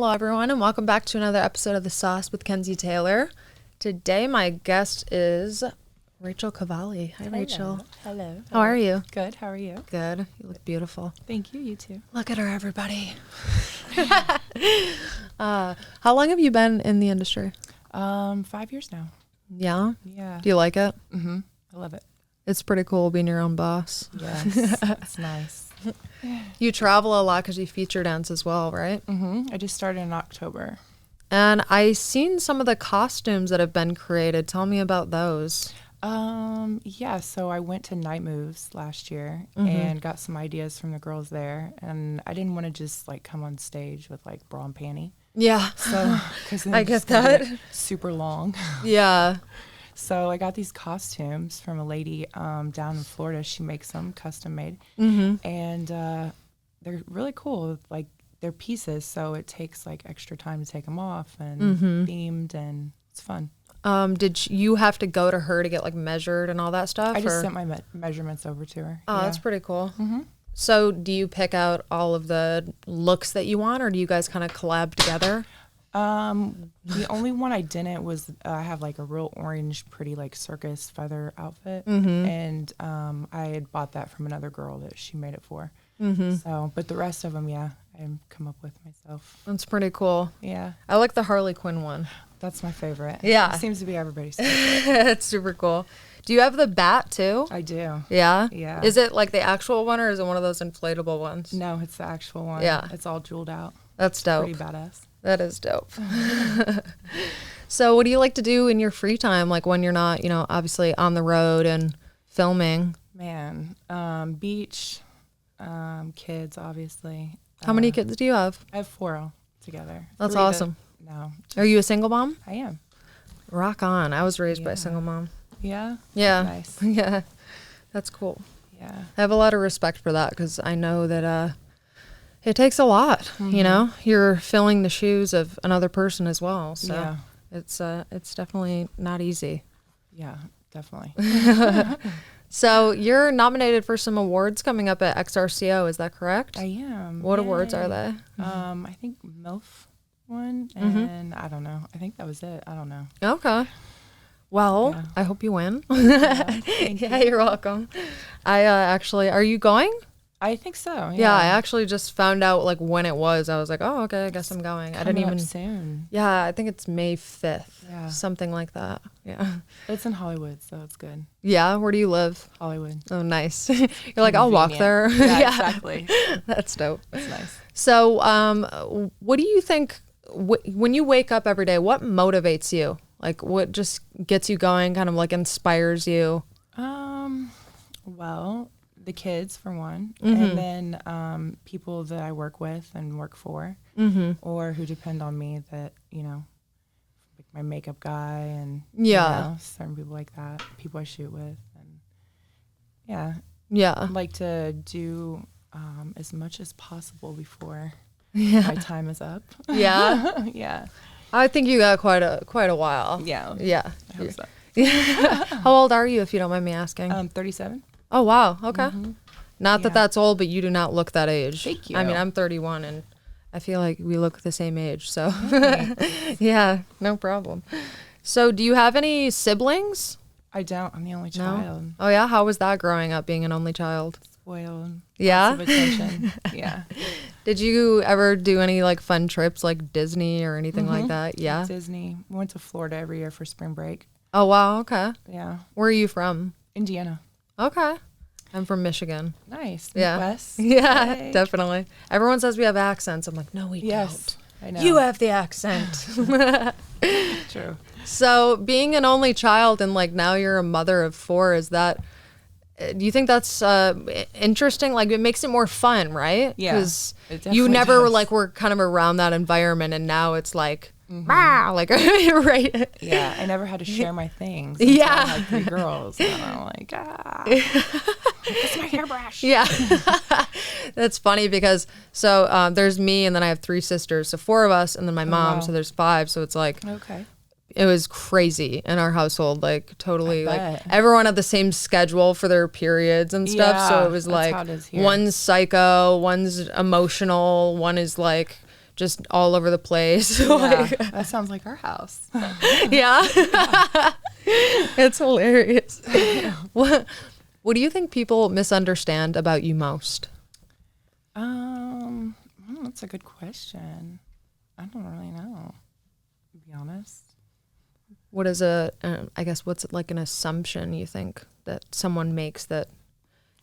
Hello, everyone, and welcome back to another episode of The Sauce with Kenzie Taylor. Today, my guest is Rachael Cavalli. Hi, Rachael. Hello. How are you? Good. How are you? Good. You look beautiful. Thank you. You too. Look at her, everybody. How long have you been in the industry? 5 years now. Yeah? Yeah. Do you like it? Mm-hmm. I love it. It's pretty cool being your own boss. Yes. It's nice. You travel a lot because you feature dance as well, right? Mm-hmm. I just started in October. And I seen some of the costumes that have been created. Tell me about those. Yeah, so I went to Night Moves last year and got some ideas from the girls there, and I didn't want to just like come on stage with like bra and panty. Yeah. So, because I get that. Super long. Yeah. So I got these costumes from a lady down in Florida. She makes them custom made, and they're really cool. Like they're pieces, so it takes like extra time to take them off and themed, and it's fun. Did you have to go to her to get like measured and all that stuff? I just sent my measurements over to her. Oh, yeah. That's pretty cool. So do you pick out all of the looks that you want, or do you guys kind of collab together? The only one I didn't was I have like a real orange, pretty like circus feather outfit, and I had bought that from another girl that she made it for. So, but the rest of them, yeah, I come up with myself. That's pretty cool. Yeah, I like the Harley Quinn one. that's my favorite. Yeah, it seems to be everybody's favorite. It's super cool. Do you have the bat too? I do. Yeah? Yeah. Is it like the actual one, or is it one of those inflatable ones? No, it's the actual one. Yeah. It's all jeweled out. That's dope. Pretty badass. That is dope. So what do you like to do in your free time? Like when you're not, obviously on the road and filming? Man, beach, kids, obviously. How many kids do you have? I have 4 all together. That's 3 awesome. No. Are you a single mom? I am. Rock on. I was raised by a single mom. Yeah? Yeah. Nice. Yeah. That's cool. Yeah. I have a lot of respect for that because I know that it takes a lot, You're filling the shoes of another person as well. So Yeah. it's definitely not easy. Yeah, definitely. So you're nominated for some awards coming up at XRCO, is that correct? I am. What Yay. awards are they? I think Milf won, and I don't know. I think that was it. I don't know. Okay. Well, Yeah. I hope you win. Thank Yeah, you. you're welcome. I actually, are you going? I think so. Yeah, I actually just found out like when it was. I was like, oh, okay, I guess I'm going. I didn't Coming even. up soon. Yeah, I think it's May 5th. Yeah. Something like that. Yeah. It's in Hollywood, so it's good. Yeah, where do you live? Hollywood. Oh, nice. You're like, I'll walk there. Convenient. Yeah, exactly. That's dope. It's nice. So, what do you think when you wake up every day? What motivates you? Like, what just gets you going? Kind of like inspires you? Well, the kids for one, and then people that I work with and work for, or who depend on me. That like my makeup guy and certain people like that. People I shoot with, and Yeah. I'd like to do as much as possible before my time is up. Yeah. Yeah. I think you got quite a while. Yeah. Yeah. I hope so. How old are you, if you don't mind me asking? 37. Oh, wow. Okay. Not that Yeah. that's old, but you do not look that age. Thank you. I mean, I'm 31, and I feel like we look the same age. So, yeah, no problem. So, do you have any siblings? I don't. I'm the only No? child. Oh, yeah? How was that growing up, being an only child? Spoiled. Yeah? Lots of attention. Yeah. Did you ever do any, like, fun trips, like Disney or anything like that? Yeah? Disney. We went to Florida every year for spring break. Oh, wow. Okay. Yeah. Where are you from? Indiana. Okay. I'm from Michigan. Nice. Yeah. Midwest. Yeah, Hey. definitely. Everyone says we have accents. I'm like, no, we Yes. I know. don't. You have the accent. True. So being an only child and like now you're a mother of 4, is that, do you think that's interesting? Like it makes it more fun, right? Yeah, Because it you definitely never does. like were kind of around that envotherment, and now it's like, "Rah," like right. Yeah. I never had to share my things. Yeah. I had 3 girls. And I'm like, it's my hairbrush. Yeah. That's funny because so there's me, and then I have 3 sisters, so 4 of us, and then my mom, wow. so there's 5. So it's like Okay. it was crazy in our household, like totally I like bet. everyone had the same schedule for their periods and stuff. So Yeah, it was that's like how it is here. one's psycho, one's emotional, one is like just all over the place. Yeah, that sounds like our house. Yeah. It's hilarious. What do you think people misunderstand about you most? That's a good question. I don't really know, to be honest. What is I guess what's like an assumption you think that someone makes that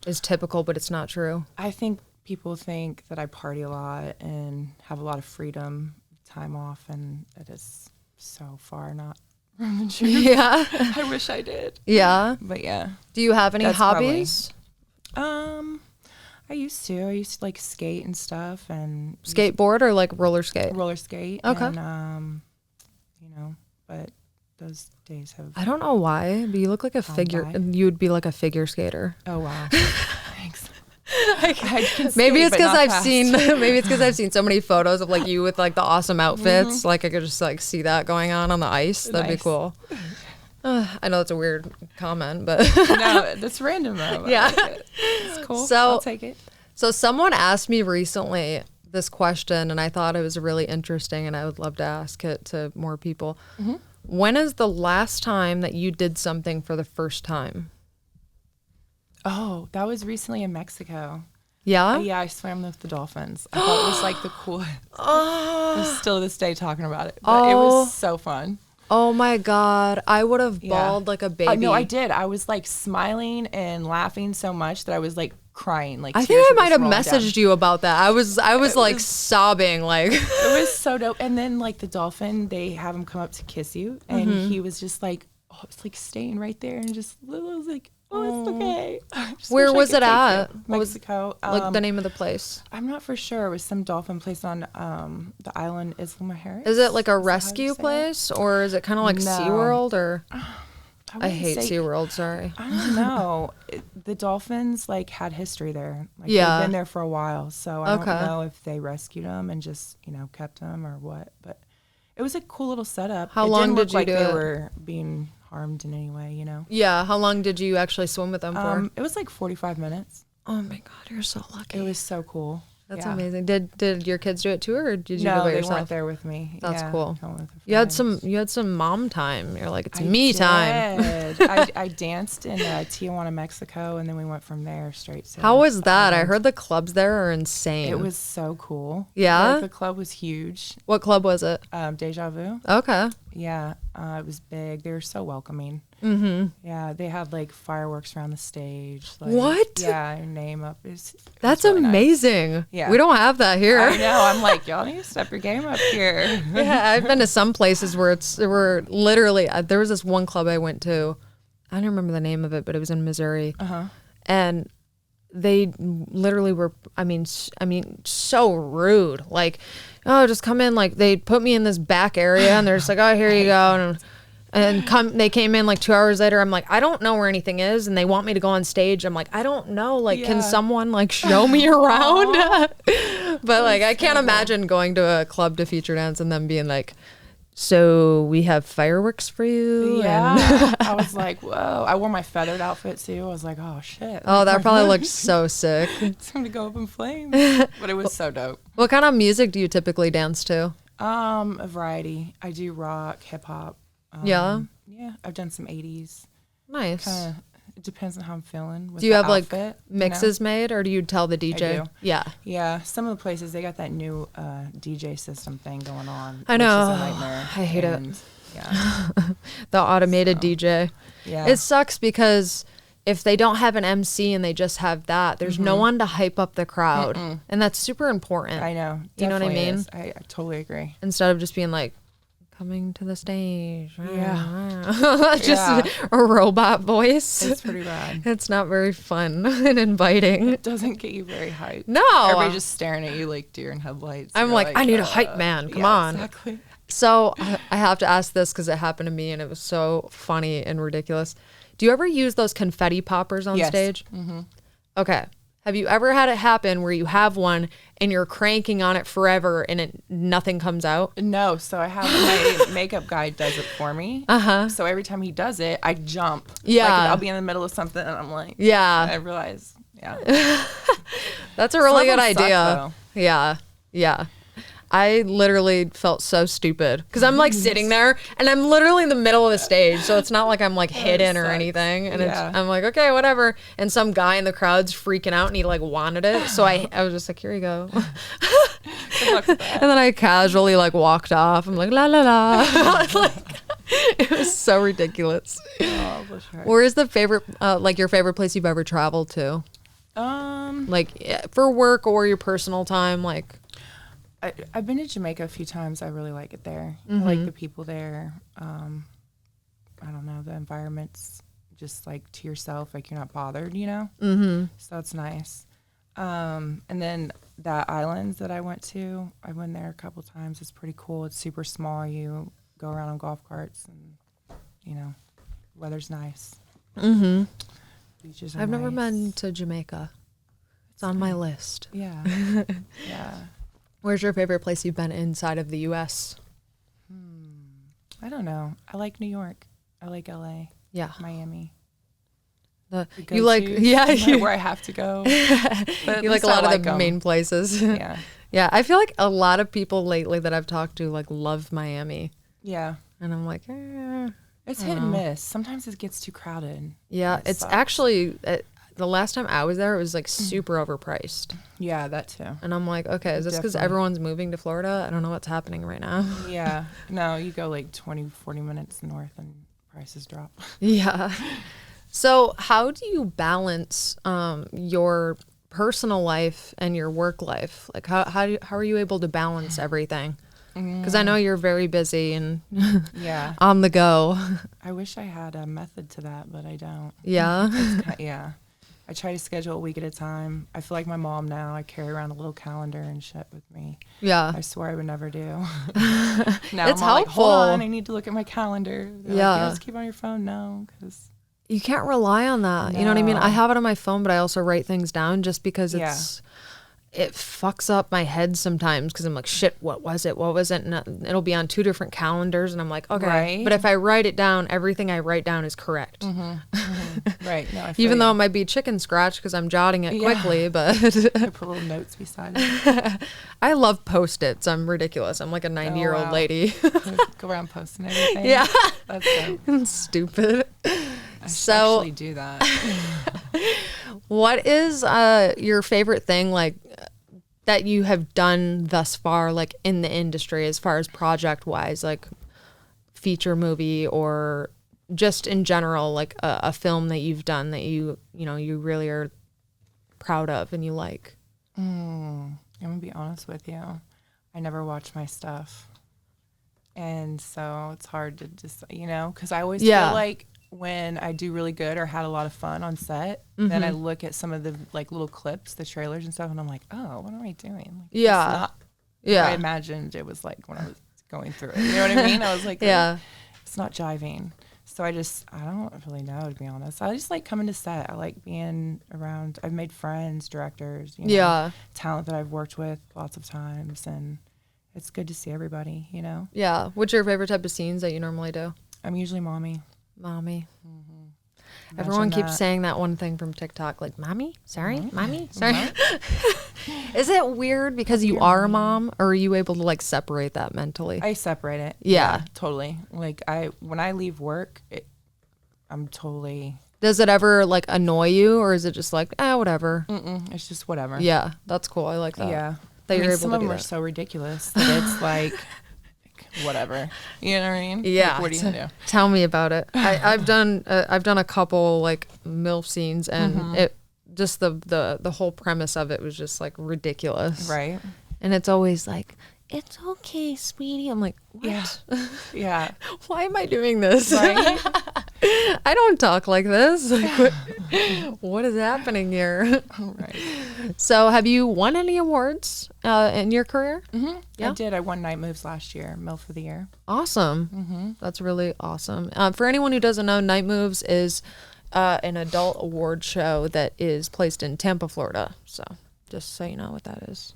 is typical, but it's not true? I think people think that I party a lot and have a lot of freedom, time off, and it is so far not from the truth. Yeah. I wish I did. Yeah. But yeah. Do you have any That's hobbies? I used to like skate and stuff and Skateboard or like roller skate? roller skate. Okay. And, but those days have. I don't know why, but you look like a figure. by. You would be like a figure skater. Oh, wow. Thanks. I can Maybe skate, it's but because not I've fast. seen. Maybe it's because I've seen so many photos of like you with like the awesome outfits. Like I could just like see that going on the ice. That'd be Nice. cool. I know it's a weird comment, but No, that's random though. I Yeah. like it. It's cool. So- I'll take it. so someone asked me recently this question, and I thought it was really interesting, and I would love to ask it to more people. When is the last time that you did something for the first time? Oh, that was recently in Mexico. Yeah. Yeah, I swam with the dolphins. I thought it was like the coolest. I'm still to this day talking about it. But it was so fun. Oh my God. I would have Yeah. bawled like a baby. No, I did. I was like smiling and laughing so much that I was like crying. Like I tears think I were might just have rolling messaged down. you about that. I was like was- sobbing like It was so dope. And then like the dolphin, they have him come up to kiss you, and he was just like, oh, it's like staying right there, and just I was like, oh, it's okay. I just Where wish I was could it take at? you. What was- Mexico. like the name of the place. I'm not for sure. It was some dolphin place on the island Isla Mujeres. Is it like a Is that how you rescue say it? place or is it kind of like No. SeaWorld or I wouldn't hate say- SeaWorld, sorry. I don't know. The dolphins like had history there. Like, Yeah. they've been there for a while, so I Okay. don't know if they rescued them and just kept them or what. But it was a cool little setup. How it long didn't did look you like do they it? were being harmed in any way. Yeah, how long did you actually swim with them for? It was like 45 minutes. Oh my God, you're so lucky. It was so cool. That's Yeah. amazing. Did your kids do it too, or did you No, go by they yourself? weren't there with me. That's Yeah, cool. I went with a You had friend. some mom time. You're like, it's I me time. did. I danced in Tijuana, Mexico, and then we went from there straight to. How was that? I Ireland. heard the clubs there are insane. It was so cool. Yeah? Like, the club was huge. What club was it? Deja Vu. Okay. Yeah, it was big. They were so welcoming. Mm-hmm. Yeah, they had like fireworks around the stage. Like, What? Yeah, your name up. That's really nice. amazing. Yeah. We don't have that here. I know. I'm like, y'all need to step your game up here. Yeah, I've been to some places where literally there was this one club I went to. I don't remember the name of it, but it was in Missouri. And they literally were, I mean, so rude. Like, oh, just come in. Like, they put me in this back area and they're just like, oh, here you go. They came in like 2 hours later. I'm like, I don't know where anything is. And they want me to go on stage. I'm like, I don't know. Like, can Yeah. someone like show me around? But like, I can't imagine going to a club to feature dance and them being like, so we have fireworks for you. And Yeah. I was like, whoa. I wore my feathered outfit too. I was like, oh shit. oh, that probably looked so sick. It's going to go up in flames. But it was so dope. What kind of music do you typically dance to? A variety. I do rock, hip hop. Yeah. Yeah. I've done some 80s. Nice. It depends on how I'm feeling. With Do you the have like outfit, mixes made or do you tell the DJ? do. Yeah. Yeah, some of the places they got that new DJ system thing going on. I know. Which is a nightmare. I hate it. And, yeah, The automated DJ. yeah. It sucks because if they don't have an MC and they just have that, there's no one to hype up the crowd. And that's super important. I know. You know what I Definitely mean? is. I totally agree. Instead of just being like, coming to the stage. Yeah. Just Yeah. a robot voice. It's pretty bad. It's not very fun and inviting. It doesn't get you very hyped. No. Everybody just staring at you like deer in headlights. I'm You're like, I need a hype man. Come yeah, on. Exactly. So I have to ask this because it happened to me and it was so funny and ridiculous. Do you ever use those confetti poppers on Yes. stage? Mm-hmm. Okay. Have you ever had it happen where you have one and you're cranking on it forever and nothing comes out? No, so I have my makeup guy does it for me. So every time he does it, I jump. Yeah. Like I'll be in the middle of something and I'm like, Yeah. I realize, yeah. That's a really Some good of them suck, idea. though. Yeah. Yeah. I literally felt so stupid because I'm like sitting there and I'm literally in the middle of the stage, so it's not like I'm like hidden or anything. And I'm like, okay, whatever. And some guy in the crowd's freaking out and he like wanted it, so I was just like, here you go. Good luck with that. And then I casually like walked off. I'm like, la la la. Like, it was so ridiculous. Oh, sure. Where is the favorite, like your favorite place you've ever traveled to? Like for work or your personal time, like. I've been to Jamaica a few times. I really like it there. I like the people there. I don't know, the environment's just like to yourself, like you're not bothered, you know? So that's nice. And then the islands that I went there a couple times. It's pretty cool. It's super small. You go around on golf carts and, you know, weather's nice. Beaches are I've never nice. been to Jamaica. It's on my list. Yeah. Yeah. Where's your favorite place you've been inside of the U.S.? I don't know. I like New York. I like L.A. Yeah. Miami. You like, where I have to go. But you like a lot of the main places. Yeah. Yeah. I feel like a lot of people lately that I've talked to like love Miami. Yeah. And I'm like, it's hit and miss. Sometimes it gets too crowded. Yeah. It's sucks. actually, the last time I was there, it was like super overpriced. Yeah, that too. And I'm like, okay, is this because everyone's moving to Florida? I don't know what's happening right now. Yeah. No, you go like 20, 40 minutes north and prices drop. Yeah. So how do you balance your personal life and your work life? Like how are you able to balance everything? Because I know you're very busy and yeah, on the go. I wish I had a method to that, but I don't. Yeah. Yeah. I try to schedule a week at a time. I feel like my mom now. I carry around a little calendar and shit with me. Yeah. I swear I would never do. Now It's I'm all like, helpful. hold on, I need to look at my calendar. They're Yeah. like, you just keep on your phone. No, because You can't rely on that. You know what I mean? I have it on my phone, but I also write things down just because it fucks up my head sometimes because I'm like, shit, what was it? What was it? And it'll be on two different calendars. And I'm like, okay. Right. But if I write it down, everything I write down is correct. right. No, I feel Even though it you. might be chicken scratch because I'm jotting it quickly, but I put little notes beside it. I love Post-its. I'm ridiculous. I'm like a 90-year-old lady. Go around posting everything. Yeah. That's dope. Stupid. I should actually do that. What is your favorite thing like that you have done thus far, like in the industry, as far as project wise, like feature movie or just in general, like a film that you've done that you really are proud of and you like? I'm gonna be honest with you. I never watch my stuff, and so it's hard to just because I always feel like when I do really good or had a lot of fun on set, then I look at some of the like little clips, the trailers and stuff, and I'm like, oh, what am I doing? Like, it's not what I imagined it was like when I was going through it. You know what I mean? I was like, it's not jiving. So I don't really know, to be honest. I just like coming to set. I like being around. I've made friends, directors, talent that I've worked with lots of times, and it's good to see everybody, Yeah. What's your favorite type of scenes that you normally do? I'm usually mommy. Everyone keeps saying that one thing from TikTok, like, mommy? Sorry? Mommy? Sorry? Is it weird because you are a mom, or are you able to like separate that mentally? I separate it. Yeah, totally. Like when I leave work, I'm totally. Does it ever like annoy you, or is it just like, whatever? It's just whatever. Yeah, that's cool. I like that. Yeah. That you're able some to of do them are that. so ridiculous that it's like whatever. You know what I mean? Yeah. Like, what are you gonna do? Tell me about it. I've done a couple like MILF scenes, and it just the whole premise of it was just like ridiculous. Right. And it's always like, it's okay, sweetie. I'm like, what? Yeah. Yeah. Why am I doing this? Right. I don't talk like this. Like, what is happening here? Right. So have you won any awards in your career? Yeah. I did. I won Night Moves last year, Milf of the Year. Awesome. That's really awesome. For anyone who doesn't know, Night Moves is an adult award show that is placed in Tampa, Florida. So just so you know what that is.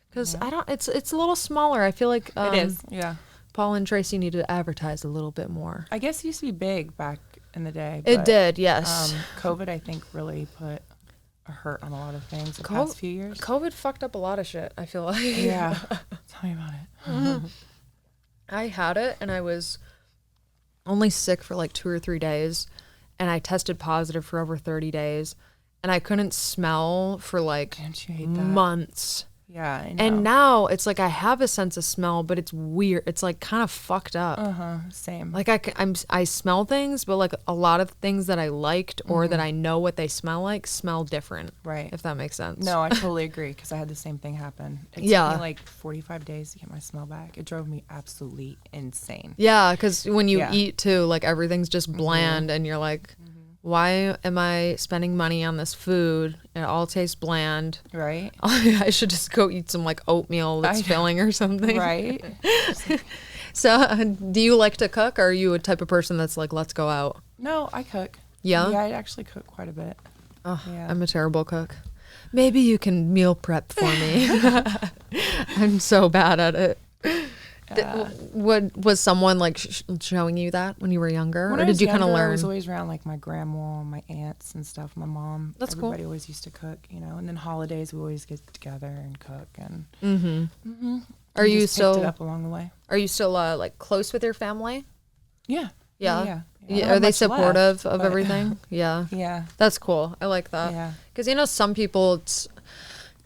Because it's a little smaller. I feel like it is. Yeah. Paul and Tracy need to advertise a little bit more. I guess it used to be big back in the day. It did, yes. COVID, I think, really put a hurt on a lot of things the past few years. COVID fucked up a lot of shit, I feel like. Yeah. Tell me about it. I had it and I was only sick for like 2 or 3 days, and I tested positive for over 30 days, and I couldn't smell for like Don't you hate that? months. Yeah, I know. And now it's like I have a sense of smell, but it's weird. It's like kind of fucked up. Same. Like I smell things, but like a lot of things that I liked or that I know what they smell different. Right. If that makes sense. No, I totally agree, because I had the same thing happen. It took me like 45 days to get my smell back. It drove me absolutely insane. Yeah, because when you eat too, like everything's just bland, and you're like, why am I spending money on this food? It all tastes bland. Right. I should just go eat some like oatmeal that's filling or something. Right. So, do you like to cook, or are you a type of person that's like, let's go out? No, I cook. Yeah? Yeah, I actually cook quite a bit. Oh, Yeah. I'm a terrible cook. Maybe you can meal prep for me. I'm so bad at it. What was someone like showing you that when you were younger, When or I did was you kind of younger, I learn? was always around like my grandma, my aunts and stuff, my mom. That's cool. Everybody always used to cook, you know. And then holidays, we always get together and cook. And Are you just picked it still up along the way? Are you still like close with your family? Yeah. Yeah. I don't Are have they much supportive left, of but- everything? Yeah. Yeah. That's cool. I like that. Yeah. Because, you know, some people,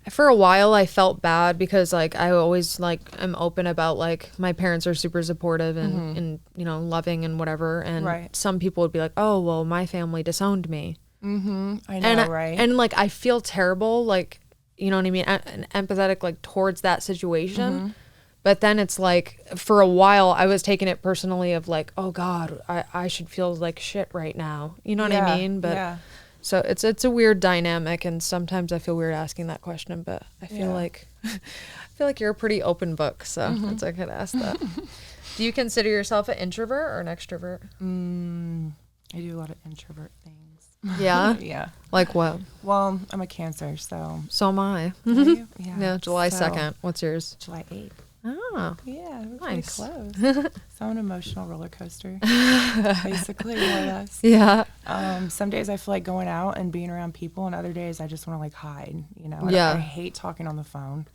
for a while I felt bad because like I always like I'm open about like my parents are super supportive and you know, loving and whatever. And Right. some people would be like, oh, well, my family disowned me. I know, And right? And like I feel terrible, like, you know what I mean? And empathetic like towards that situation. But then it's like, for a while, I was taking it personally of like, oh God, I should feel like shit right now. You know what I mean? But so it's a weird dynamic, and sometimes I feel weird asking that question. But I feel like you're a pretty open book, so it's okay to ask that. Do you consider yourself an introvert or an extrovert? I do a lot of introvert things. Yeah. Yeah. Like what? Well, I'm a Cancer, so. So am I. Are you? Yeah, July 2nd. What's yours? July 8th. Oh. Yeah, we're Nice. pretty close. So an emotional roller coaster, basically, more or less. Yeah. Some days I feel like going out and being around people, and other days I just want to like hide. You know, Yeah. I hate talking on the phone.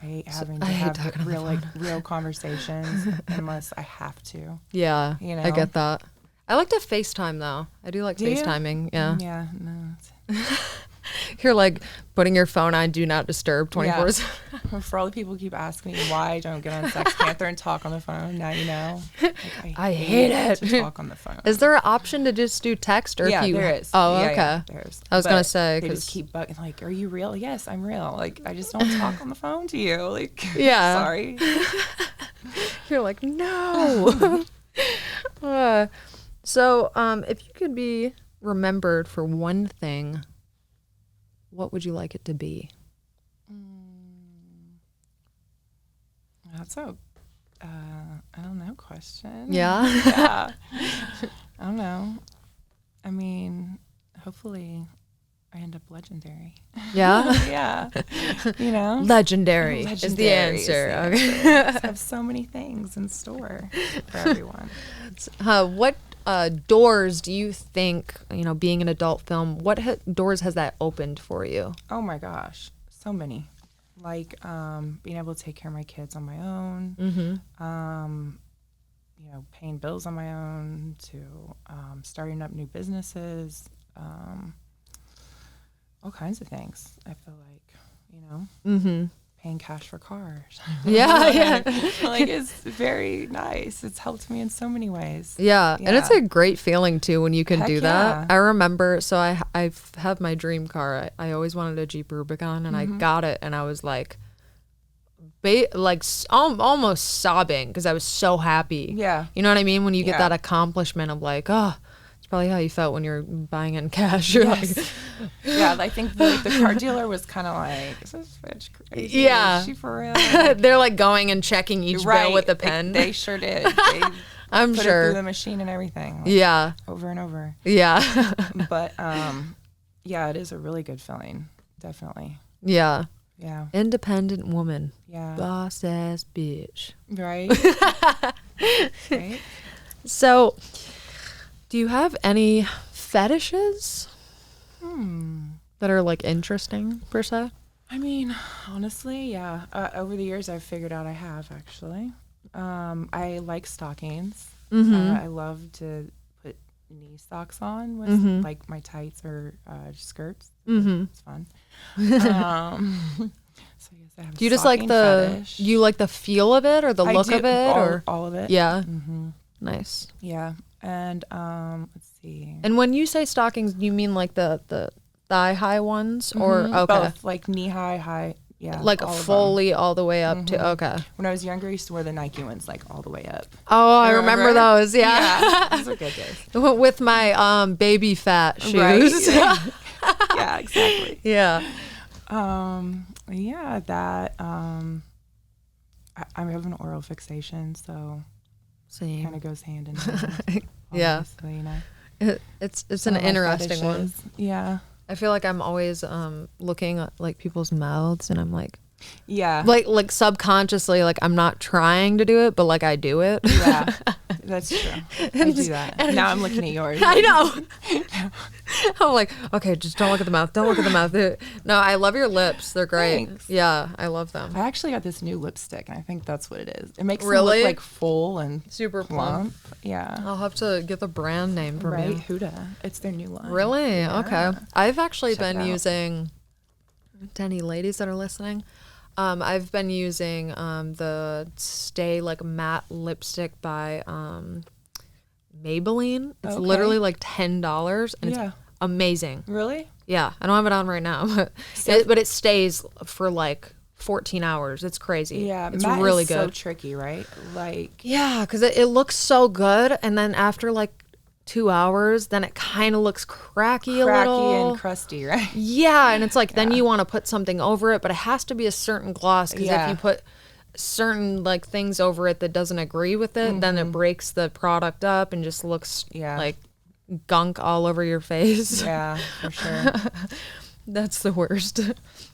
I hate having to I hate have talking on the real like real conversations unless I have to. Yeah. You know? I get that. I like to FaceTime though. I do like Do you? FaceTiming. Yeah. Yeah. No. You're like putting your phone on do not disturb 24/7. For all the people who keep asking me why I don't get on Sex Panther and talk on the phone, now you know. Like, I hate it. to talk on the phone. Is there an option to just do text or Yeah, if you there is. Oh, Yeah, okay. yeah, there is. I was But gonna say they just 'cause- keep bugging like, "Are you real?" Yes, I'm real. Like, I just don't talk on the phone to you. Like, Yeah. sorry. You're like, no. So, if you could be remembered for one thing, what would you like it to be? That's a, I don't know, question. Yeah. Yeah. I don't know. I mean, hopefully I end up legendary. Yeah. Yeah. You know? Legendary is the Legendary is answer. the Okay. answer. I have so many things in store for everyone. What doors do you think, you know, being an adult film, what doors has that opened for you? Oh my gosh, so many. Like being able to take care of my kids on my own, you know, paying bills on my own, to starting up new businesses, all kinds of things. I feel like, you know, paying cash for cars. Yeah, yeah. Like, it's very nice. It's helped me in so many ways. Yeah, and it's Yeah. a great feeling too when you can Heck do that. yeah. I remember, so I've had my dream car. I always wanted a Jeep Rubicon, and I got it, and I was like, almost sobbing because I was so happy. Yeah. You know what I mean? When you get Yeah. that accomplishment of like, oh, it's probably how you felt when you're buying it in cash. You're Yes. like, Yeah, I think the car dealer was kind of like, is this bitch crazy? Yeah. Is she for real? they're like going and checking each bill with a pen. They sure did. They I'm put it sure. through the machine and everything. Like, Yeah. over and over. Yeah. But yeah, it is a really good feeling. Definitely. Yeah. Yeah. Independent woman. Yeah. Boss ass bitch. Right. Right. So, do you have any fetishes that are like interesting per se? I mean, honestly, yeah. Over the years, I've figured out I have actually. I like stockings. I love to put knee socks on with like my tights or skirts. It's fun. So yes, I have a Do you just like stocking the fetish. you like the feel of it or the look of it or all of it? yeah, nice. Yeah, and let's see. And when you say stockings, do you mean like the thigh high ones or okay, Both, like knee high, yeah, like fully all the way up to okay. When I was younger, I used to wear the Nike ones, like all the way up. Oh, I remember those. Yeah, Those are good days. with my baby fat shoes. Right? Yeah, exactly. Yeah. Yeah, that I have an oral fixation, so Same. kind of goes hand in hand. Yeah. So, you know, It's some an of my interesting one. fetishes. Yeah. I feel like I'm always looking at like people's mouths and I'm like Yeah. like subconsciously like I'm not trying to do it but like I do it. Yeah. That's true. I do that. Now I'm looking at yours. I know. I'm like, okay, just don't look at the mouth. Don't look at the mouth. No, I love your lips. They're great. Thanks. Yeah, I love them. I actually got this new lipstick, and I think that's what it is. It makes Really? them look like full and Super plump. Yeah. I'll have to get the brand name from Right? you. Huda. It's their new line. Really? Yeah. Okay. I've actually Check it been out. using, to any ladies that are listening, I've been using the Stay like matte lipstick by Maybelline. It's Okay. literally like $10 and Yeah. it's amazing. Really? Yeah, I don't have it on right now, but it stays for like 14 hours. It's crazy. Yeah. it's matte really is good. so tricky, right? Like, Yeah, because it looks so good, and then after like 2 hours, then it kind of looks cracky a little. and crusty, right? Yeah, and it's like then you want to put something over it, but it has to be a certain gloss because Yeah. if you put certain like things over it that doesn't agree with it, then it breaks the product up and just looks Yeah. like gunk all over your face. Yeah, for sure. That's the worst.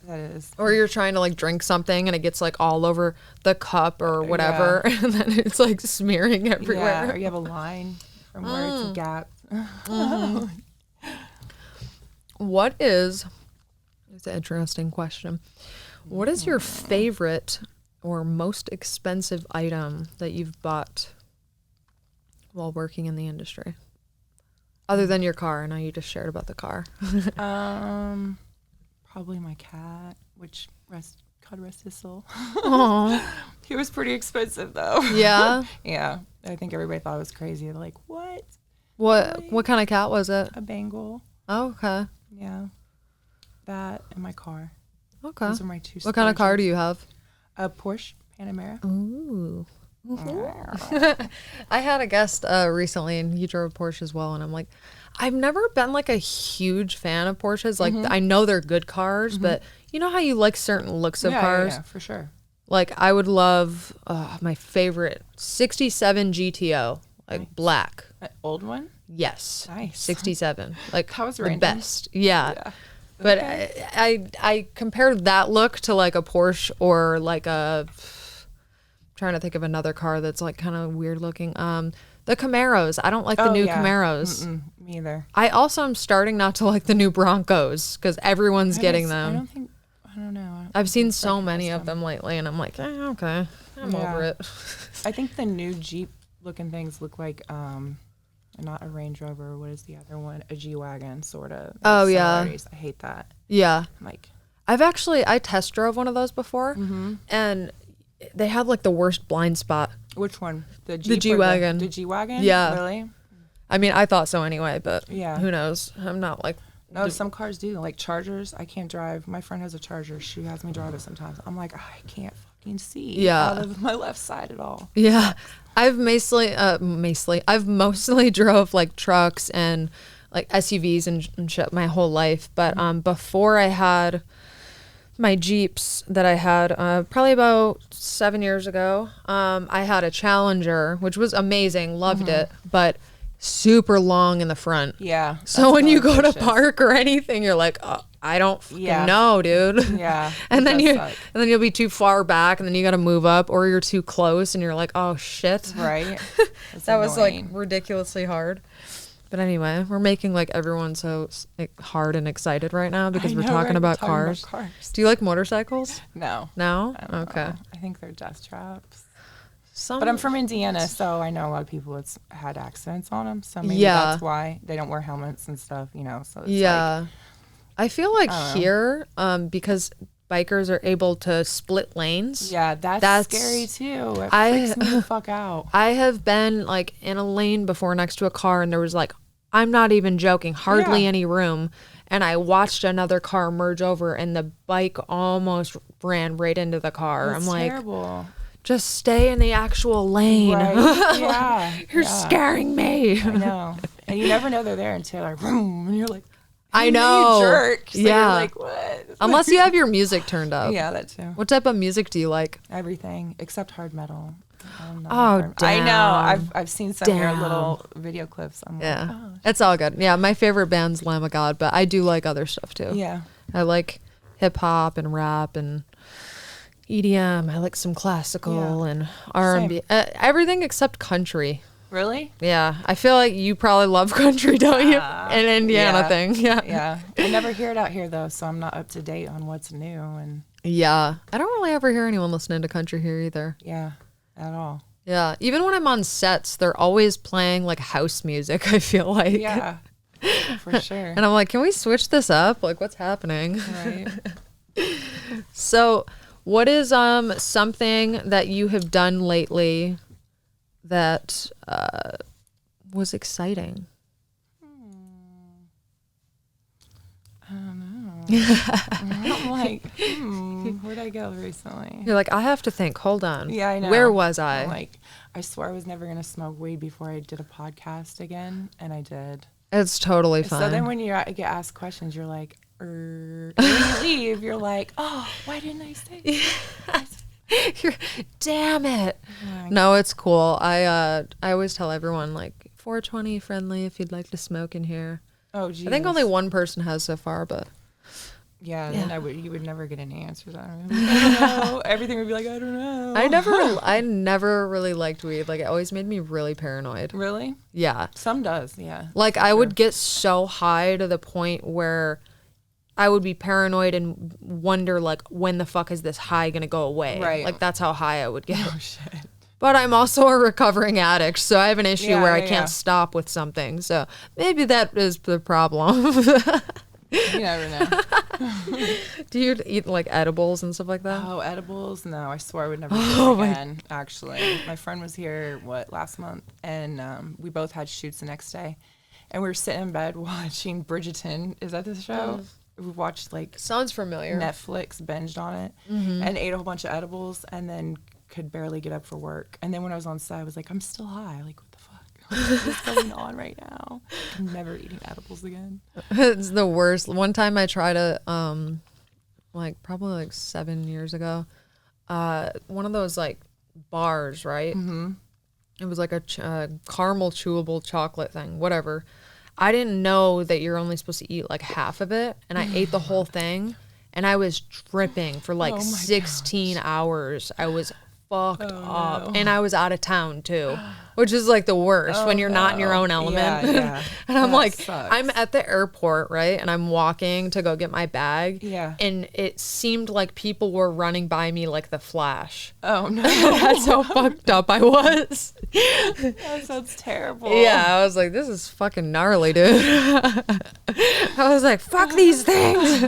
That is. Or you're trying to like drink something and it gets like all over the cup or whatever, and then it's like smearing Yeah, everywhere. or you have a line from where it's a gap. What is, it's an interesting question. What is your favorite or most expensive item that you've bought while working in the industry? Other than your car. I know you just shared about the car. Probably my cat, which God rest his soul. Aww. He was pretty expensive though. Yeah? Yeah. I think everybody thought it was crazy. They're like, what? What kind of cat was it? A Bengal. Oh, okay. Yeah. That and my car. Okay. Those are my two. What kind of car do you have? A Porsche Panamera. Ooh. I had a guest recently and he drove a Porsche as well, and I'm like, I've never been like a huge fan of Porsches. Like I know they're good cars, but you know how you like certain looks of cars? Yeah, for sure. Like I would love my favorite 67 GTO, like black. An old one? Yes. Nice. 67. Like That was the random. best. Yeah. Yeah. But Okay. I compared that look to like a Porsche or like a, trying to think of another car that's like kind of weird looking. The Camaros. I don't like the new Camaros. Me either. I also am starting not to like the new Broncos because everyone's getting them. I don't know. I've seen so many of them lately, and I'm like, okay, I'm over it. I think the new Jeep looking things look like not a Range Rover. What is the other one? A G-Wagon, sort of. Oh, yeah. I hate that. Yeah. I'm like, I test drove one of those before, and they have like the worst blind spot. which one? The Jeep G-Wagon. The G-Wagon? Yeah. Really? I mean, I thought so anyway, but Yeah. who knows? I'm not like, No, some cars do. Like Chargers, I can't drive. My friend has a Charger. She has me drive it sometimes. I'm like, I can't fucking see out of my left side at all. yeah. I've mostly drove like trucks and like SUVs and shit my whole life. But before I had my Jeeps that I had probably about 7 years ago, I had a Challenger, which was amazing, loved it, but super long in the front. Yeah. So when you go to park or anything, you're like, oh, I don't fucking know, dude. Yeah. and then you'll be too far back, and then you got to move up, or you're too close, and you're like, oh shit. Right. That was like ridiculously hard. But anyway, we're making like everyone so like, hard and excited right now because we're talking about cars. Do you like motorcycles? No. No? I don't Okay. know. I think they're death traps. But I'm from Indiana, so I know a lot of people that's had accidents on them. So maybe that's why they don't wear helmets and stuff, you know. So it's like, I feel like here, because bikers are able to split lanes. Yeah, that's scary too. It freaks me the fuck out. I have been like in a lane before next to a car, and there was like, I'm not even joking, hardly any room. And I watched another car merge over, and the bike almost ran right into the car. That's I'm terrible. Like, just stay in the actual lane. Right. Yeah. You're scaring me. I know. And you never know they're there until like, boom, and you're like, I know. You jerk. So yeah. You're like, what? Unless you have your music turned up. Yeah, that too. What type of music do you like? Everything except hard metal. Oh, damn. I know. I've seen some of your little video clips. I'm like, oh. It's all good. Yeah, my favorite band's Lamb of God, but I do like other stuff too. Yeah. I like hip hop and rap and EDM. I like some classical and R&B. Everything except country. Really? Yeah. I feel like you probably love country, don't you? An Indiana thing. Yeah. Yeah. I never hear it out here though, so I'm not up to date on what's new and yeah. I don't really ever hear anyone listening to country here either. Yeah. At all. Yeah. Even when I'm on sets, they're always playing like house music, I feel like. Yeah. For sure. And I'm like, can we switch this up? Like, what's happening? Right. So, what is something that you have done lately that was exciting? I don't know. I'm like, where'd I go recently? You're like, I have to think. Hold on. Yeah, I know. Where was I? I'm like, I swore I was never going to smoke weed before I did a podcast again, and I did. It's totally fine. So then when you get asked questions, you're like, and when you leave, you're like, oh, why didn't I say Damn it. No, it's cool. I always tell everyone, like, 420 friendly if you'd like to smoke in here. Oh, geez. I think only one person has so far, but... Yeah, then you would never get any answers. I don't know. Everything would be like, I don't know. I never really liked weed. Like, it always made me really paranoid. Really? Yeah. Some does, yeah. Like, I would get so high to the point where I would be paranoid and wonder, like, when the fuck is this high gonna go away? Right. Like, that's how high I would get. Oh, shit. But I'm also a recovering addict, so I have an issue where I can't stop with something. So maybe that is the problem. You never know. Do you eat like edibles and stuff like that? Oh, edibles? No, I swear I would never do it again, actually. My friend was here, last month? And we both had shoots the next day. And we were sitting in bed watching Bridgerton. Is that the show? We watched like... Sounds familiar. Netflix, binged on it, and ate a whole bunch of edibles, and then could barely get up for work. And then when I was on set, I was like, I'm still high. Like, what the fuck? What's going on right now? I'm never eating edibles again. It's the worst. One time I tried to, probably like 7 years ago, one of those like bars, right? Mm-hmm. It was like a caramel chewable chocolate thing, whatever. I didn't know that you're only supposed to eat like half of it, and I ate the whole thing, and I was dripping for like 16 hours. I was fucked up. And I was out of town too, which is like the worst when you're not in your own element. Yeah. And I'm like, sucks. I'm at the airport, right? And I'm walking to go get my bag. Yeah. And it seemed like people were running by me like the Flash. Oh, no. That's how fucked up I was. That sounds terrible. Yeah, I was like, this is fucking gnarly, dude. I was like, fuck these things.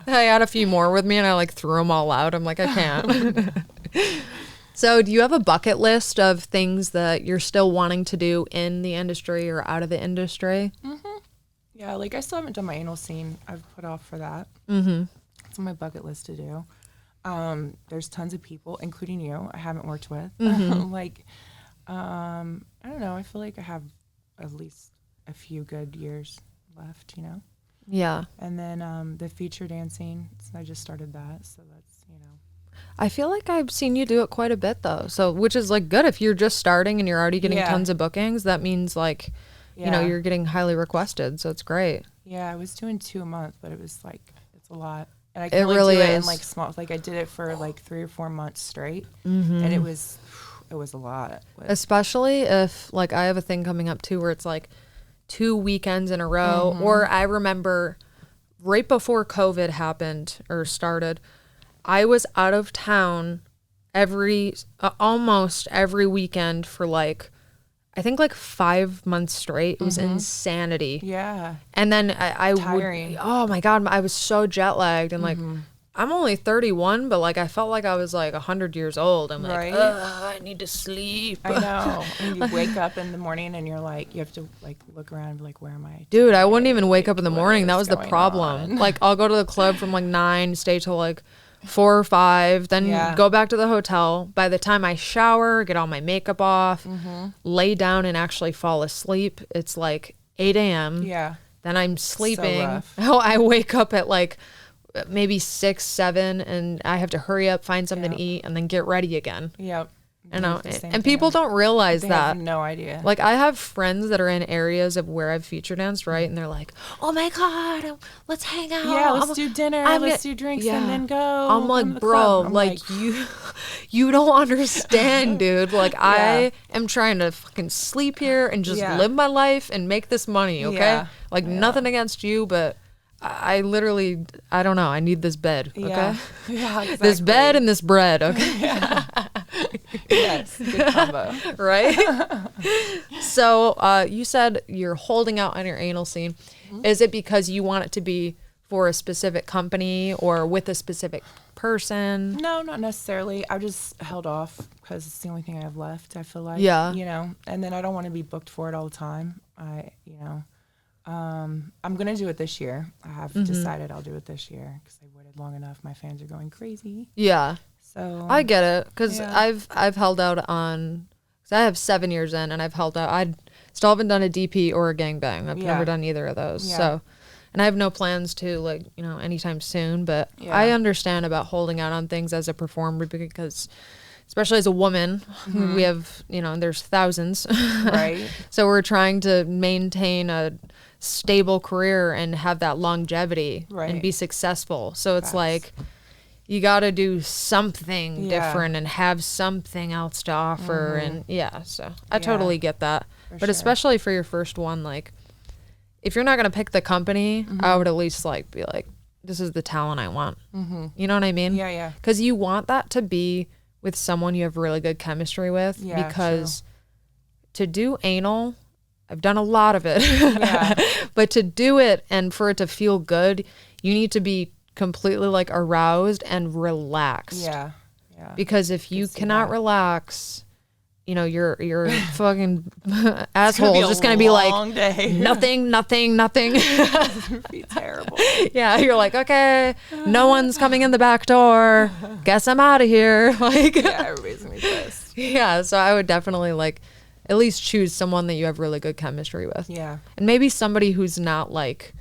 I had a few more with me and I like threw them all out. I'm like, I can't. So do you have a bucket list of things that you're still wanting to do in the industry or out of the industry? Mm-hmm. Yeah, like I still haven't done my anal scene. I've put off for that. Mm-hmm. It's on my bucket list to do. There's tons of people, including you, I haven't worked with. Mm-hmm. I don't know. I feel like I have at least a few good years left, you know? Yeah. And then the feature dancing, I just started that, so that's, you know. I feel like I've seen you do it quite a bit though. So, which is like good if you're just starting and you're already getting tons of bookings. That means like, you know, you're getting highly requested. So it's great. Yeah, I was doing 2 a month, but it was like, it's a lot. And I can only do it in like small, like I did it for like 3 or 4 months straight. Mm-hmm. And it was a lot. Especially if like I have a thing coming up too where it's like 2 weekends in a row. Or I remember right before COVID happened or started, I was out of town almost every weekend for like, I think like 5 months straight. It was insanity. Yeah. And then I Tiring. oh my God, I was so jet lagged and like, I'm only 31, but like I felt like I was like 100 years old. I'm like, I need to sleep. I know. And you wake up in the morning and you're like, you have to like look around and be like, where am I? Dude, I wouldn't even wake up in the morning. That was the going problem. on? Like I'll go to the club from like 9, stay till like 4 or 5, then go back to the hotel. By the time I shower, get all my makeup off, lay down and actually fall asleep, it's like 8 a.m. Yeah. Then I'm sleeping. So rough. Oh, I wake up at like maybe 6, 7, and I have to hurry up, find something to eat, and then get ready again. Yep. I know. And people don't realize they that. have no idea. Like I have friends that are in areas of where I've feature danced, right? And they're like, "Oh my God, let's hang out. Yeah, let's do dinner. Let's do drinks and then go." I'm like, bro, like you don't understand, dude. Like I am trying to fucking sleep here and just live my life and make this money, okay? Yeah. Like nothing against you, but I literally, I don't know. I need this bed, okay? Yeah, exactly. This bed and this bread, okay? Yes, good combo. Right? So you said you're holding out on your anal scene. Is it because you want it to be for a specific company or with a specific person? No, not necessarily. I just held off because it's the only thing I have left, I feel like. Yeah. You know, and then I don't want to be booked for it all the time. I'm going to do it this year. I have decided I'll do it this year because I waited long enough. My fans are going crazy. Yeah. So I get it because I've held out on, because I have 7 years in and I've held out. I still haven't done a DP or a gangbang. I've never done either of those. Yeah. So, and I have no plans to like, anytime soon, but I understand about holding out on things as a performer because especially as a woman, we have, there's thousands. Right. So we're trying to maintain a stable career and have that longevity and be successful. So it's like, you got to do something different and have something else to offer. And so I totally get that. But especially for your first one, like if you're not going to pick the company, I would at least like be like, this is the talent I want. You know what I mean? Yeah. Because you want that to be with someone you have really good chemistry with, because to do anal, I've done a lot of it, but to do it and for it to feel good, you need to be completely like aroused and relaxed. Yeah. Because if you cannot relax, your fucking asshole is just gonna be like day. nothing. It'd be terrible. Yeah, you're like, okay, no one's coming in the back door. Guess I'm out of here. Like, everybody's gonna be pissed. Yeah, so I would definitely like at least choose someone that you have really good chemistry with. Yeah, and maybe somebody who's not like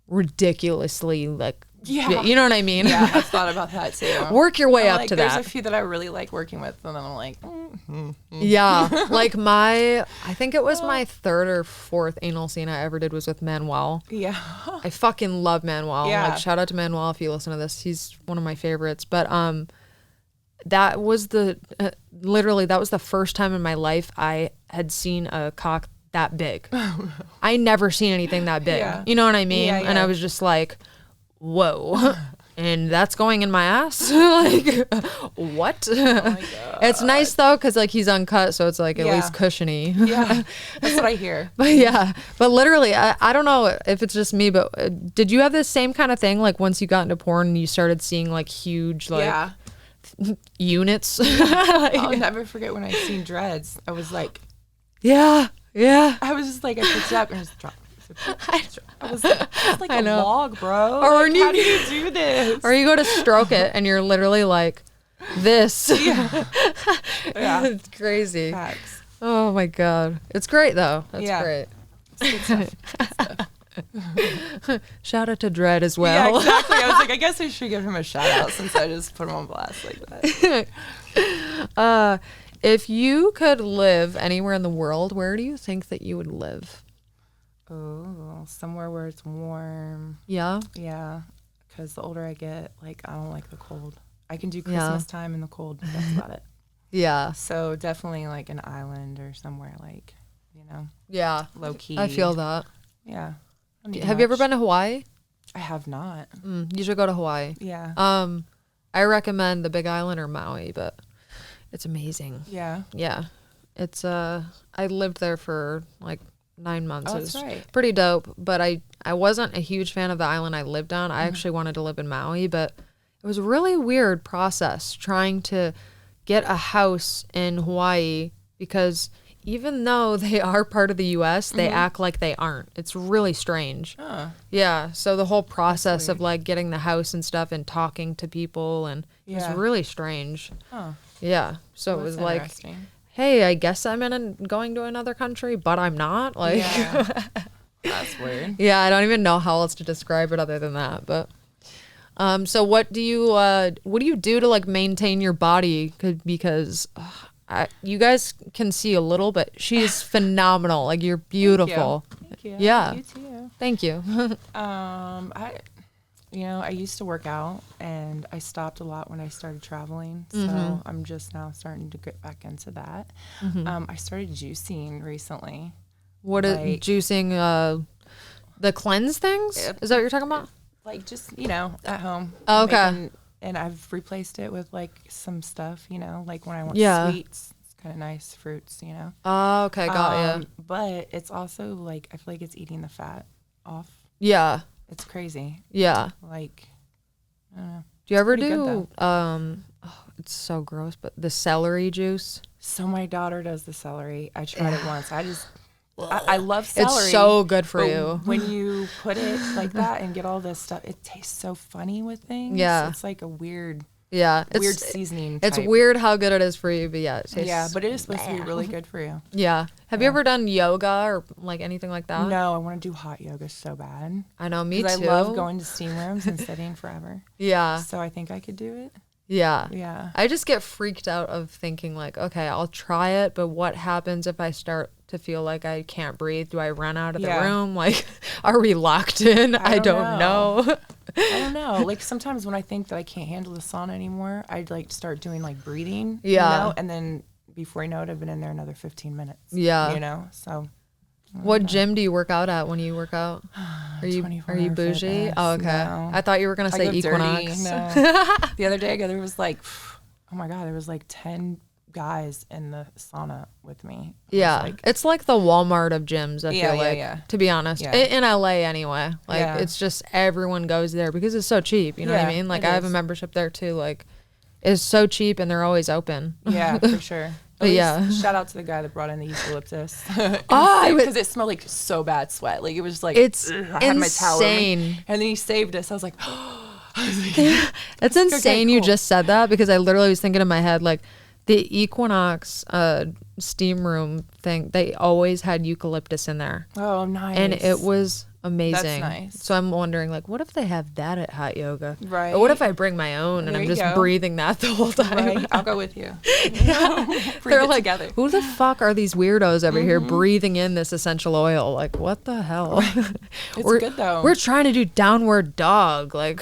ridiculously like. Yeah, you know what I mean? Yeah, I've thought about that too. Work your way up to that. There's a few that I really like working with, and then I'm like, yeah, like I think it was my 3rd or 4th anal scene I ever did was with Manuel. Yeah, I fucking love Manuel. Yeah. Like, shout out to Manuel if you listen to this. He's one of my favorites. But that was literally that was the first time in my life I had seen a cock that big. I never seen anything that big. Yeah. You know what I mean? Yeah. And I was just like, whoa. And that's going in my ass? Like, what? Oh my God. It's nice though, because like he's uncut, so it's like at least cushiony. Yeah, that's what I hear. But literally, I don't know if it's just me, but did you have this same kind of thing? Like once you got into porn and you started seeing like huge like units? I'll never forget when I seen dreads. I was like, yeah. I was just like, I picked it up and just dropped. I was like a log, bro. Or like, how do you do this? Or you go to stroke it and you're literally like this. Yeah. It's crazy. Facts. Oh my God. It's great though. That's great. It's good stuff. Shout out to Dredd as well. Yeah, exactly. I was like, I guess I should give him a shout out since I just put him on blast like that. If you could live anywhere in the world, where do you think that you would live? Oh, somewhere where it's warm. Yeah? Yeah, because the older I get, like, I don't like the cold. I can do Christmas time in the cold, but that's about it. Yeah. So definitely, like, an island or somewhere, like, Yeah. low key. I feel that. Yeah. Have you ever been to Hawaii? I have not. You should go to Hawaii. Yeah. I recommend the Big Island or Maui, but it's amazing. Yeah. Yeah. It's I lived there for like 9 months. Oh, it was that's right. pretty dope, but I wasn't a huge fan of the island I lived on. I actually wanted to live in Maui, but it was a really weird process trying to get a house in Hawaii because even though they are part of the U.S., they act like they aren't. It's really strange. Yeah. So the whole process of like getting the house and stuff and talking to people and it was really strange. Yeah. So it was like, hey, I guess I'm going to another country, but I'm not. Like, that's weird. Yeah. I don't even know how else to describe it other than that. But so what do you do to like maintain your body? Because you guys can see a little, but she's phenomenal. Like you're beautiful. Thank you. Yeah. You too. Thank you. I used to work out and I stopped a lot when I started traveling. So I'm just now starting to get back into that. I started juicing recently. What is juicing? The cleanse things? Is that what you're talking about? Like just, at home. Oh, okay. And I've replaced it with like some stuff, like when I want sweets, it's kind of nice, fruits, Oh, okay, got you. But it's also like, I feel like it's eating the fat off. Yeah. It's crazy. Yeah. Like, I don't know. Do you ever do, it's so gross, but the celery juice? So my daughter does the celery. I tried it once. I love celery. It's so good for you. When you put it like that and get all this stuff, it tastes so funny with things. Yeah. It's like a weird seasoning It's type. weird how good it is for you, but yeah. It tastes but it is supposed to be really good for you. Yeah. Have you ever done yoga or like anything like that? No, I want to do hot yoga so bad. I know, me too. I love going to steam rooms and sitting forever. Yeah. So I think I could do it. Yeah. Yeah. I just get freaked out of thinking like, okay, I'll try it, but what happens if I start to feel like I can't breathe? Do I run out of the room? Like, are we locked in? I don't know. I don't know. Like sometimes when I think that I can't handle the sauna anymore, I'd like start doing like breathing. Yeah. And then before I know it, I've been in there another 15 minutes. Yeah. So. What gym do you work out at when you work out? Are you bougie? Fitness. Oh, okay. No. I thought you were gonna say Equinox. No. The other day there was like, oh my God, there was like 10 guys in the sauna with me. Yeah, it's like the Walmart of gyms. I feel like, to be honest, in LA anyway. Like it's just everyone goes there because it's so cheap. You know what I mean? Like I have a membership there too. Like it's so cheap and they're always open. Yeah, for sure. But yeah, shout out to the guy that brought in the eucalyptus. Because it smelled like so bad sweat. Like it was just like it's I had my towel insane. And then he saved us. I was like, that's insane. You just said that because I literally was thinking in my head like the Equinox steam room thing. They always had eucalyptus in there. Oh, nice. And it was amazing. That's nice. So I'm wondering, like, what if they have that at hot yoga? Right. Or what if I bring my own and I'm just breathing that the whole time? Right. I'll go with you. They're like, together. Who the fuck are these weirdos over here breathing in this essential oil? Like, what the hell? It's good though. We're trying to do downward dog. Like,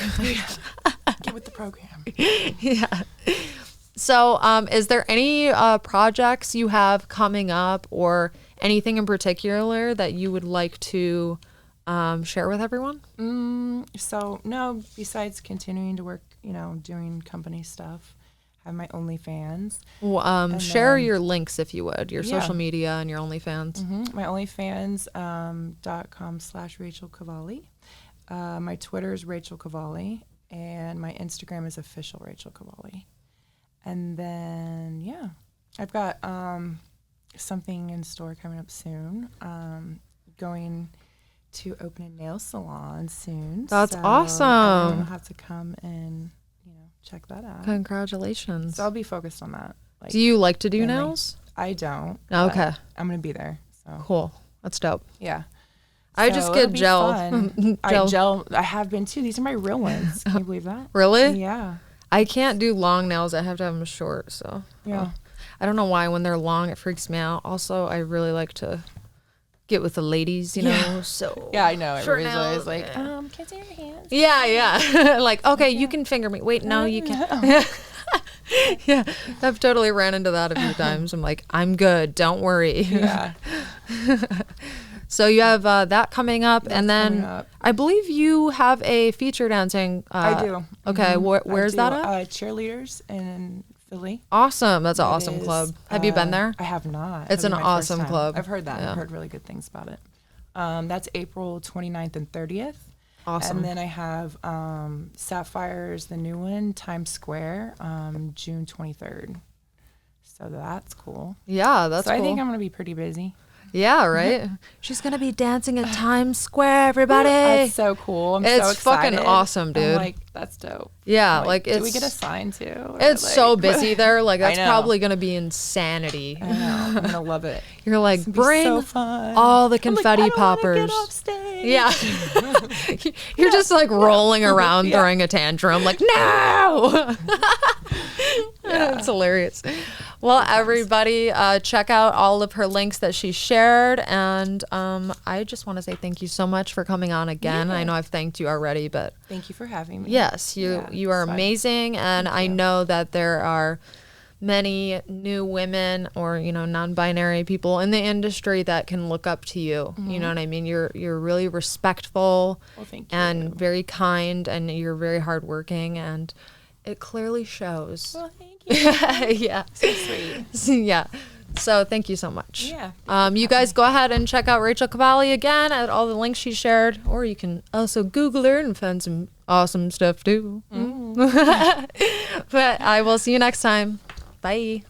get with the program. Yeah. So, is there any projects you have coming up or anything in particular that you would like to share with everyone? So no, besides continuing to work, doing company stuff, I have my OnlyFans. Well, share your links if you would, your social media and your OnlyFans. My OnlyFans, .com/Rachael Cavalli. My Twitter is Rachael Cavalli, and my Instagram is official Rachael Cavalli. And then, I've got something in store coming up soon. Going to open a nail salon soon. That's awesome. You'll have to come and, check that out. Congratulations. So I'll be focused on that. Do you like to do nails? I don't. Okay. I'm going to be there. So. Cool. That's dope. Yeah. I just get gel. I have been too. These are my real ones. Can you believe that? Really? Yeah. I can't do long nails. I have to have them short. So yeah. I don't know why. When they're long, it freaks me out. Also, I really like to get with the ladies, So yeah, I know. Short Everybody's nails. always like, can I see your hands? Yeah. Like, okay, you can finger me. Wait, no, you can't. Yeah, I've totally ran into that a few times. I'm like, I'm good. Don't worry. Yeah. So you have that coming up, That's and then coming up. I believe you have a feature dancing. I do. Okay, where's that at? Cheerleaders in Philly. Awesome. That's an It awesome is, club. Have you been there? I have not. It's That'll an be my first awesome time. club. I've heard that. Yeah. I've heard really good things about it. That's April 29th and 30th. Awesome. And then I have Sapphires, the new one, Times Square, June 23rd. So that's cool. Yeah, that's so cool. I think I'm going to be pretty busy. Yeah, right? She's going to be dancing at Times Square, everybody. That's so cool. I'm so excited. It's fucking awesome, dude. I'm like, that's dope. Yeah, I'm like it's... Do we get a sign too? Or It's like, so busy there. Like, that's I know. probably going to be insanity. I know. I'm going to love it. You're like, It's gonna be bring so fun. all the I'm like, confetti I don't wanna poppers. get off stage. Yeah. You're just like rolling around Yeah. throwing a tantrum, like, no! It's hilarious. Well, everybody, check out all of her links that she shared. And I just want to say thank you so much for coming on again. Yeah. I know I've thanked you already, but Thank you for having me. yes, you are it's fun. amazing. And I you. know that there are many new women or, you know, non-binary people in the industry that can look up to you. You know what I mean? You're really respectful Well, thank you. and very kind, and you're very hardworking, and it clearly shows. Well, thank you. Yeah. So sweet. Yeah. So thank you so much. Yeah. You guys go ahead and check out Rachael Cavalli again at all the links she shared, or you can also Google her and find some awesome stuff too. But I will see you next time. Bye.